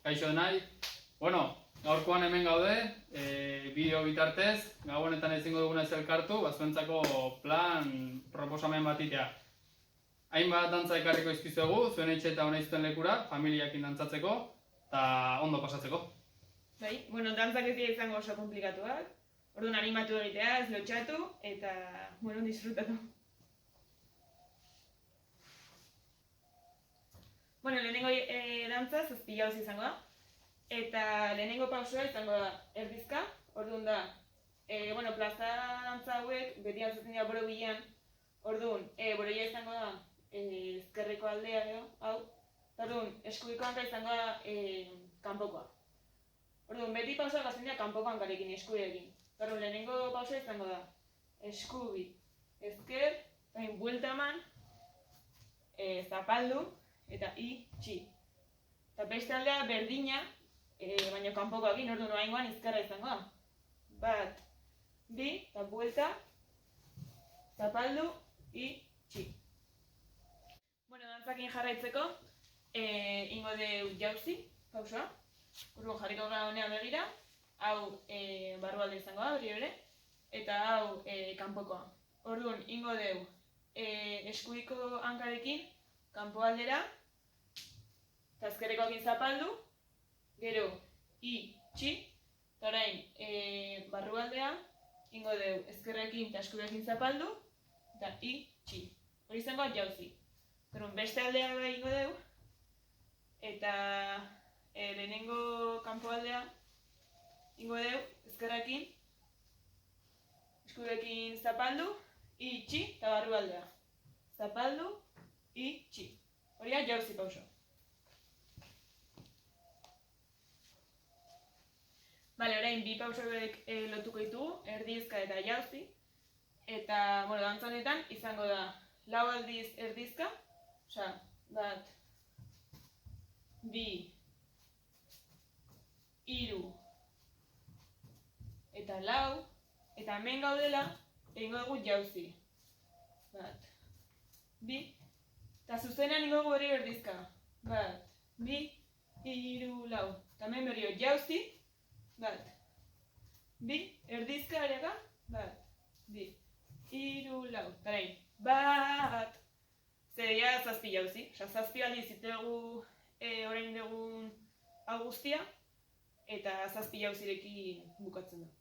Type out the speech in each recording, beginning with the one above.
Kaixo nahi. Bueno, gaurkoan hemen gaude, bideo bitartez, gau honetan ezingo duguna ez elkartu, zuentzako plan proposamen bat itea. Hainbat dantza ekarriko izkizuegu, zuen etxe eta hona izten lekura, familiakin dantzatzeko, eta ondo pasatzeko. Bai, bueno, dantzak ez dira izango oso komplikatuak, orduan animatu egitea, ez lotxatu, eta, bueno, disfrutatu. Bueno, lehenengo dantza zazpi jauzi izango da, eta lehenengo pausua izango da erdizka, orduan da, bueno, plaza dantza hauek beti altzatzen dira borobilean, orduan, borobila izango da ezkerreko aldea, hau, orduan, eskuiko hanka izango da kanpokoa. Orduan, beti pausua gazten dira kanpoko hankarekin, eskuekin. Orduan, lehenengo pausua izango da eskubi, ezker, eta buelta eman, zapaldu, eta itxi. Eta beste aldea berdina, baina kanpokoakin, orduan oraingoan ezkerra izango da. Bat, bi, eta buelta, zapaldu, itxi. Bueno, dantzakin jarraitzeko, ingo deu jauzi, pausoa. Orduan jarriko gara honean begira, hau barrualde izango da, hori ere, eta hau kanpokoa. Orduan, ingo deu eskuiko hankarekin, kanpo aldera, eta ezkerrekoakin zapaldu, gero itxi, eta orain barrualdea, ingo deu ezkerrekin eta eskurekin zapaldu, eta itxi. Hori izango jauzi. Beste aldea da ingo deu, eta lehenengo kanpo aldea, ingo deu ezkerrekin, eskurekin zapaldu, itxi, eta barrualdea. Zapaldu, itxi. Hori da jauzi pauso. Bale, orain bi pauso lotuko ditugu, erdizka eta jauzi. Eta, bueno, dantza honetan izango da lau aldiz erdizka, osea, bat, bi, hiru, eta lau, eta hemen gaudela egingo dugu jauzi. Bat, bi, eta zuzenean ingo dugu hori erdizka. Bat, bi, hiru, lau. Eta hemen berrio jauzi. Bat, bi, erdizka ariaka. Bat, bi, hiru, lau. Tarain, bat. Zeria zazpi jauzi. Osa, zazpi aldiz itegu orain dugun hau guztia. Eta zazpi jauzirekin bukatzen da.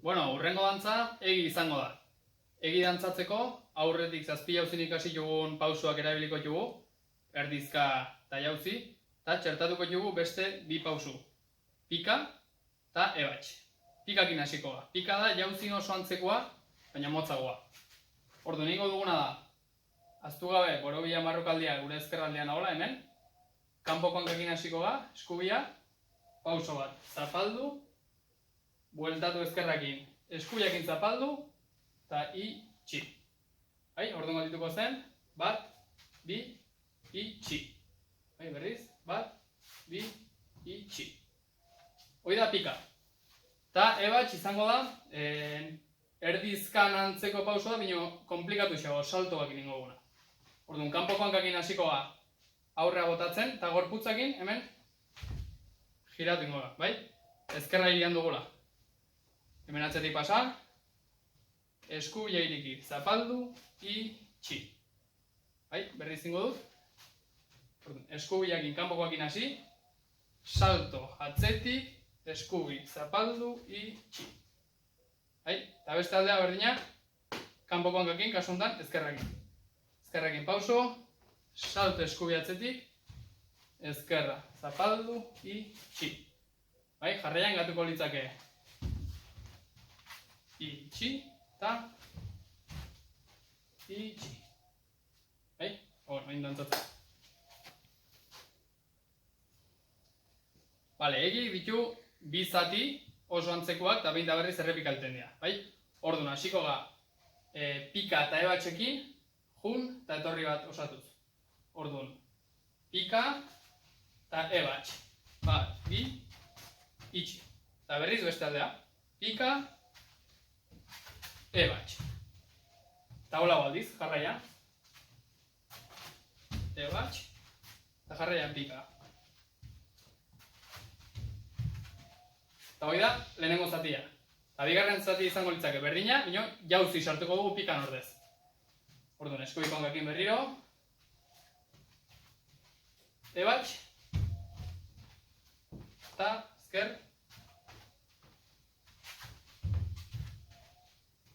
Bueno, hurrengo dantza egi izango da. Egi dantzatzeko, aurretik zazpi jauzin ikasi jugun pausuak erabiliko jugu, erdizka eta jauzi, eta txertatuko jugu beste bi pausu. Pika eta ebatx. pikakin hasiko ga. Pika da jauzi oso antzekoa, baina motzagoa. Orduan, egingo duguna da, ahaztu gabe, borobila marrokaldia gure ezkerraldean nagola hemen, kanpoko hankakin hasiko ga, eskubia, pauso bat, zapaldu, bueltatu ezkerrakin, eskubiakin zapaldu, eta itxi. Orduan dituko zen, bat, bi, itxi. Berriz, bat, bi, itxi. Hoi da pika. Eta ebatx izango da, erdizkan antzeko pauso da, bino komplikatu xago, saltoak ingo guna. Orduan, kanpoko hankakin hasiko ga aurrea botatzen, eta gorputzakin hemen giratu ingo da, bai? Ezkerra irian dugula. Hemen atzetik pasa, eskubila iriki, zapaldu, itxi. Berriz ingo dut. Eskubiakin, kanpokoakin hasi, salto, atzetik, eskubi, zapaldu, itxi. Eta beste aldea berdina, kanpoko hankakin, kasu honetan, ezkerrakin. Ezkerrakin pauso, salto eskubi atzetik, ezkerra, zapaldu, itxi. Jarraian gatuko litzake. Itxi, eta itxi. Hain dantzatzen. Egi ditu bi zati oso antzekoak eta behin da berriz errepikalten dira. Orduan, hasiko ga pika eta ebatxekin, jun eta etorri bat osatuz. Orduan, pika eta ebatx. Bat, bi, itxi. Eta berriz beste aldea. Pika, ebatx. Eta hola baldiz, jarraian. Ebatx. Eta jarraian pika. Eta hoi da, lehenengo zatia. Eta bigarren zati izango litzake berdina, bino jauzi sartuko dugu pikan ordez. Orduan, eskubiko hankakin berriro. Ebatx. Eta, ezker.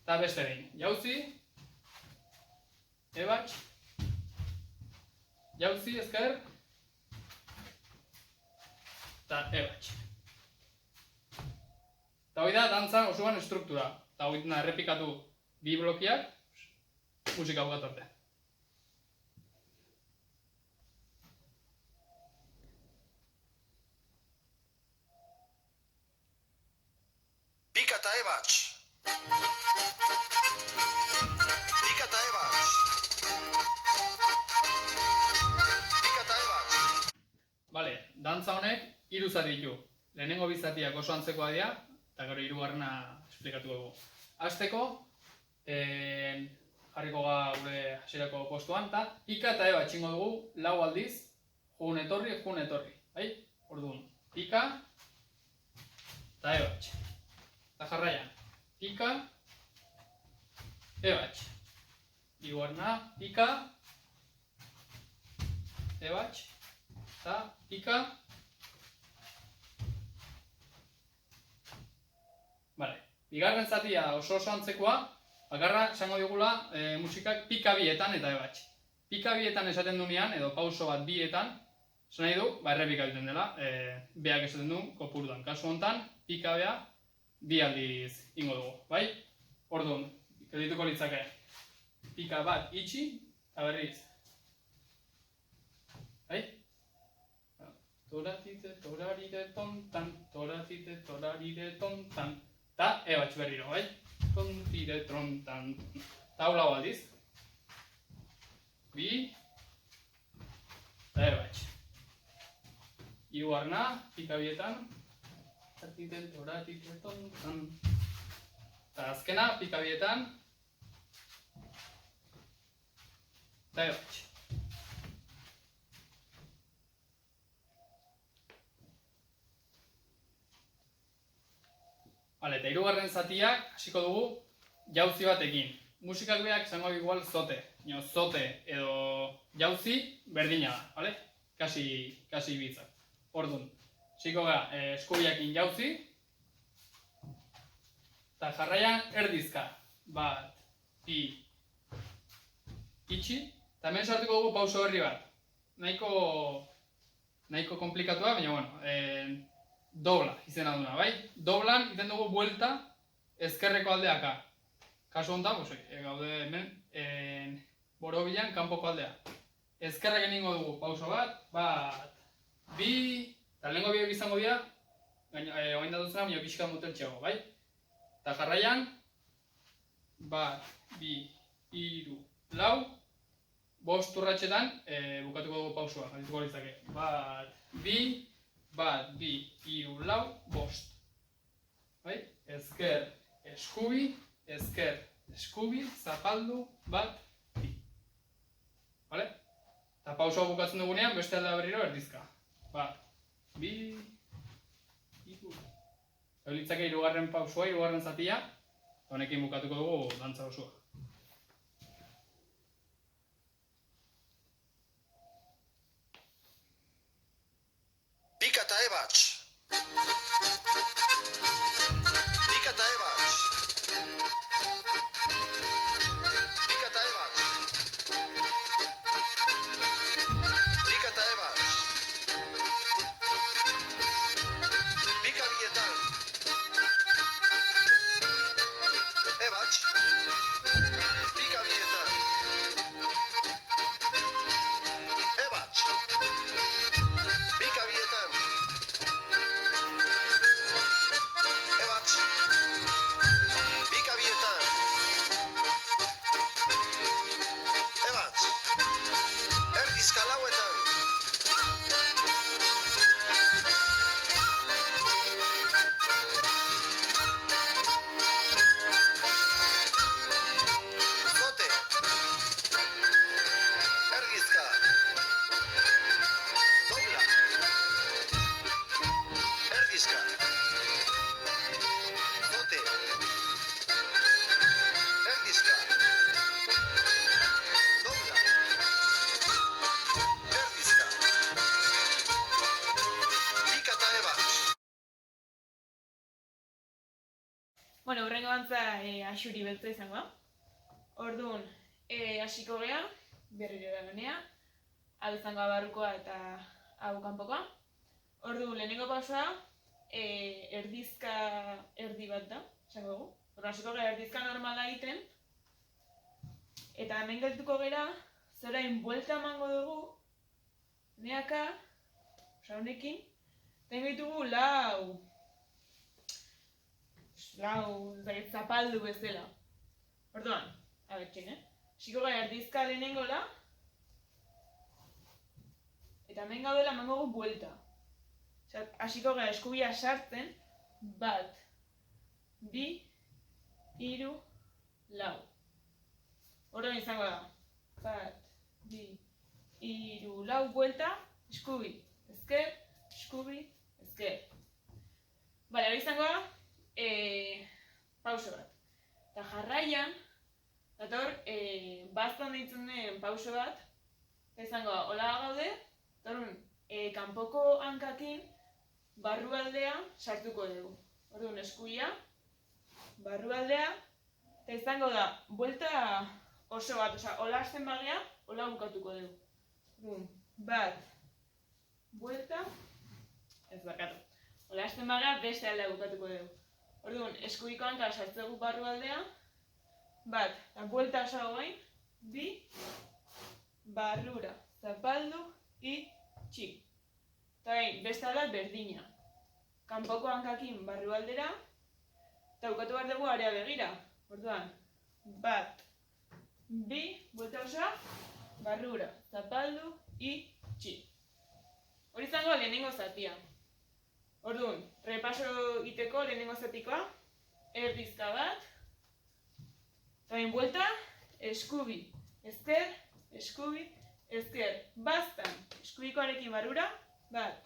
Eta beste behin. Jauzi. Ebatx. Jauzi, ezker. Eta ebatx. Eta hoi da, dantza osoan estruktura. Eta hoi dena errepikatu bi blokiak, musika bukatu arte. Pika eta ebatx. Pika eta ebatx. Pika eta ebatx. Bale, dantza honek hiru zati ditu. Lehenengo bi zatiak oso antzekoa dira, eta gero hirugarrena esplikatuko dugu. Hasteko, jarriko ga gure hasierako postuan, eta pika eta ebatx ingo dugu lau aldiz, jun etorri. Orduan, pika eta ebatx. Eta jarraian, pika, ebatx. Hirugarrena, pika, ebatx, eta pika. Bigarren zatia oso antzekoa, bakarra esango digula musikak pika bietan eta ebatx. Pika bietan esaten dunean, edo pauso bat bietan, esan nahi du, errepika egiten dela, beak esaten du kopurudan. Kasu honetan, pika bea bi aldiz ingo dugu, Orduan, dituko litzake, pika bat itxi, eta berriz. Toratite, torarire, tontan, toratite, torarire, tontan. Eta ebatx berriro, Tontire, trontan. Eta hau lau aldiz. Bi. Eta ebatx. Hirugarrena, pika bietan. Toratite, toratite, tontan. Eta azkena, pika bietan. Eta ebatx. Eta hirugarren zatiak hasiko dugu jauzi batekin. Musikak beak zango igual zote. Zote edo jauzi berdina da, Kasi bitzak. Orduan, hasiko gara eskubiakin jauzi. Eta jarraian erdizka. Bat, bi, itxi. Eta hemen sartuko dugu pauso berri bat. Nahiko komplikatua, baina dobla izena duna, bai? Doblan iten dugu buelta ezkerreko aldeaka. Kasu honetan, pues, gaude hemen borobilan kanpoko aldea. Ezkerrak egingo dugu pauso bat, bi, eta lehenko biak izango dira, oain da duzena, baina pixka moteltxeago, bai? Eta jarraian, bat, bi, hiru, lau, bost urratxetan bukatuko dugu pausua, jarrituko litzake. Bat, bi, hiru, lau, bost. Bai? Ezker, eskubi, ezker, eskubi, zapaldu, bat, bi. Vale? Eta pausua bukatzen dugunean, beste aldea berriro erdizka. Bat, bi, hiru. Litzake hirugarren pausua, hirugarren zatia, honekin bukatuko dugu dantza osua. Pika eta ebatz. Pika eta ebatz. Pika eta ebatz. Pika eta ebatz. Pika bietan. Ebatz. Pika bietan. Ebatz. Pika bietan. Ebatz. Pika bietan. Ebatz. Erdizka lauetan. Zote. Erdizka. Dobla. Erdizka. Zote. Erdizka. Dobla. Erdizka. Pika eta ebatz. Bueno, hurrengo bantza axuri beltza izango. Orduan, hasiko gea, berriro eragenea. Hau izango barrukoa eta hau kanpokoa. Orduan, lehenengo pausoa, erdizka erdi bat da, esango dugu. Orduan, hasiko gea erdizka normala egiten. Eta hemen geltuko gera, zorain buelta emango dugu, neaka, osa honekin, eta ditugu lau, zapaldu bezala. Orduan, abertxin, hasiko gara erdizka lehenengola, eta hemen gaudela emango dugu buelta. Hasiko gara eskubia sartzen, bat, bi, hiru, lau. Orduan izango da, bat, bi, hiru, lau, buelta, eskubi, ezker, eskubi, ezker. Bale, hori izango da, pauso bat. Eta jarraian, dator, baztan deitzen den pauso bat, izango da, hola gaude, eta kanpoko hankakin barrualdea sartuko dugu. Orduan, eskuia, barrualdea, eta izango da, buelta oso bat, oza, hola hasten bagea, hola bukatuko dugu. Orduan, bat, buelta, ez bakatu. Hola hasten bagea, beste aldea bukatuko dugu. Orduan, eskuiko hanka sartzegu barrualdea, bat, eta buelta oso gain, bi, barrura, zapaldu, itxi. Eta gain, beste aldea berdina. Kanpoko hankakin barrualdera, eta bukatu behar dugu area begira. Orduan, bat, bi, buelta osoa, barrura, zapaldu, itxi. Hori izango lehenengo zatia. Orduan, repaso egiteko lehenengo zatikoa, erdizka bat, eta bain buelta, eskubi, ezker, eskubi, ezker, baztan, eskubikoarekin barrura, bat,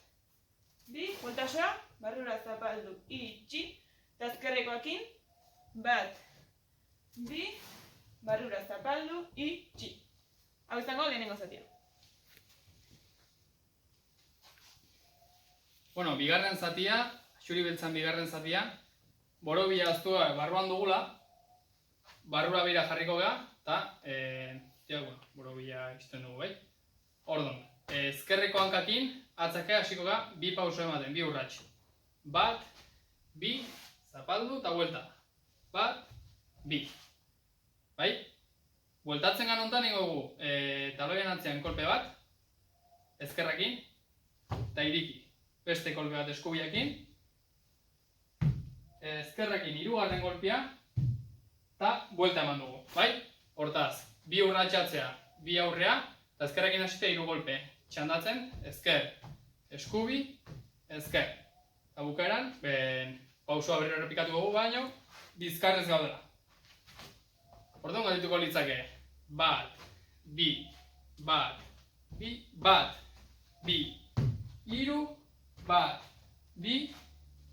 bi, buelta osoa, barrura, zapaldu, itxi, eta ezkerrekoakin, bat, bi, barrura, zapaldu, itxi. Hau izango lehenengo zatia. Bueno, bigarren zatia, xuri beltzan bigarren zatia, borobila aztua barruan dugula, barrura bira jarriko gea, eta, borobila izten dugu, bai? Orduan, ezkerreko hankakin, atzakea hasiko gea, bi pauso ematen, bi urrats. bat, bi, zapaldu eta buelta. Bat, bi. Bai? Bueltatzen gan honetan ingo dugu taloien atzean kolpe bat, ezkerrakin, eta iriki. Beste kolpe bat eskubiakin, ezkerrakin hirugarren golpea, eta buelta eman dugu. Bai? Hortaz, bi urratxatzea, bi aurrea, eta ezkerrakin hasitea hiru golpe. Txandatzen, ezker, eskubi, ezker. Eta bukaeran, pausua berriro errepikatu dugu baino, bizkarrez gaudela. Orduan galdituko litzake, bat, bi, bat, bi, bat, bi, hiru, bat, bi,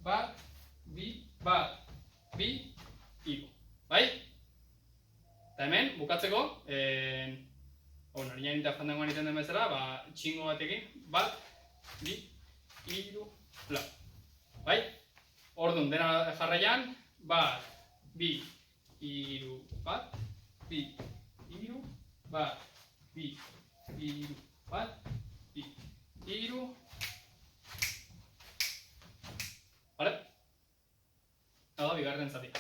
bat, bi, bat, bi, hiru. Bai? Eta hemen, bukatzeko, nariñain eta fandangoan iten den bezala, txingo batekin, bat, bi, hiru, lau. Bai? Orduan, dena jarraian, bat, bi, hiru, bat, bi, hiru, bat, bi, hiru, bat, bi, hiru. Vale? Hau da, bigarren zati.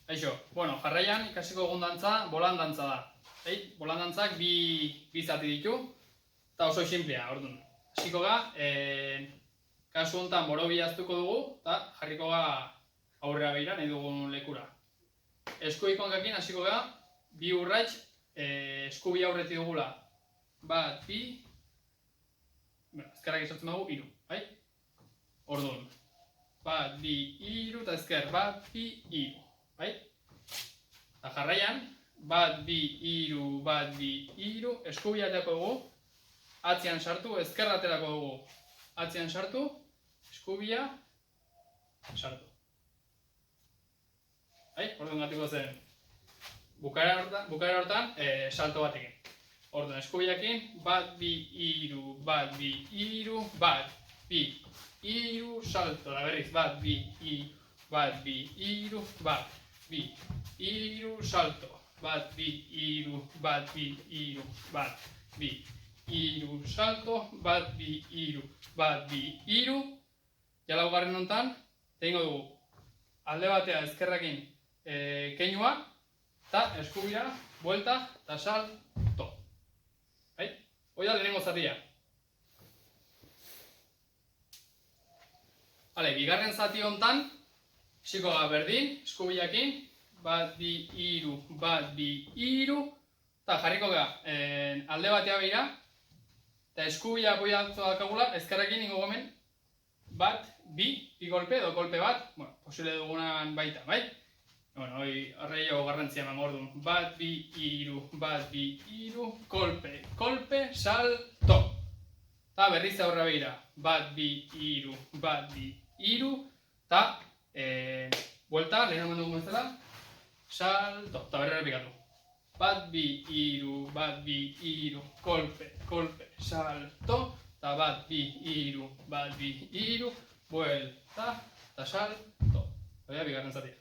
Aixo, jarraian ikasiko egun dantza, bolan dantza da. Bolan dantzak bi zati ditu, eta oso sinplea, orduan. Hasiko ga, kasu honetan borobila aztuko dugu, eta jarriko ga aurrera behira, nahi dugun lekura. Eskuiko hankakin hasiko ga, bi urrats eskubi aurreti dugula. Bat, bi, ezkerrak izatzen dugu, hiru, bai? Orduan. Bat, bi, hiru, eta ezker, bat, bi, hiru. Bai? Eta jarraian, bat, bi, hiru, eskubia aterako dugu, atzean sartu, ezkerra aterako dugu, atzean sartu, eskubia, sartu. Bai? Orduan gatiko zen, bukaera hortan, salto batekin. Orduan, eskubiakin, bat, bi, hiru, bat, hiru, salto, da berriz, bat, bi, hiru, bi, hiru, salto, bat, bi, hiru, salto, bat, bi, hiru, ja laugarren honetan, egingo dugu, alde batea ezkerrakin keinua, eta eskubira, buelta, eta salto. Hoi da lehenengo zatia. Bigarren zati honetan, Hasiko gara berdin, eskubilakin, 1, 2, 3, 1, 2, 3, eta jarriko gara alde batea begira, eta eskubila apoiatu dakagula, ezkerrekin ingo gomen, 1, 2, bi kolpe edo kolpe bat, bueno, posible dugunan baita, bai? Bueno, horrei garrantzia eman orduan. 1, 2, 3, 1, 2, 3, kolpe, kolpe, salto. Eta berriz aurra begira. 1, 2, 3, 1, 2, 3, eta buelta, lehen omen dugun bezala, salto, eta berrera pikatu. 1, 2, 3, 1, 2, 3, kolpe, kolpe, salto, eta 1, 2, 3, 1, 2, 3, buelta, eta salto. Eta bigarren zatia.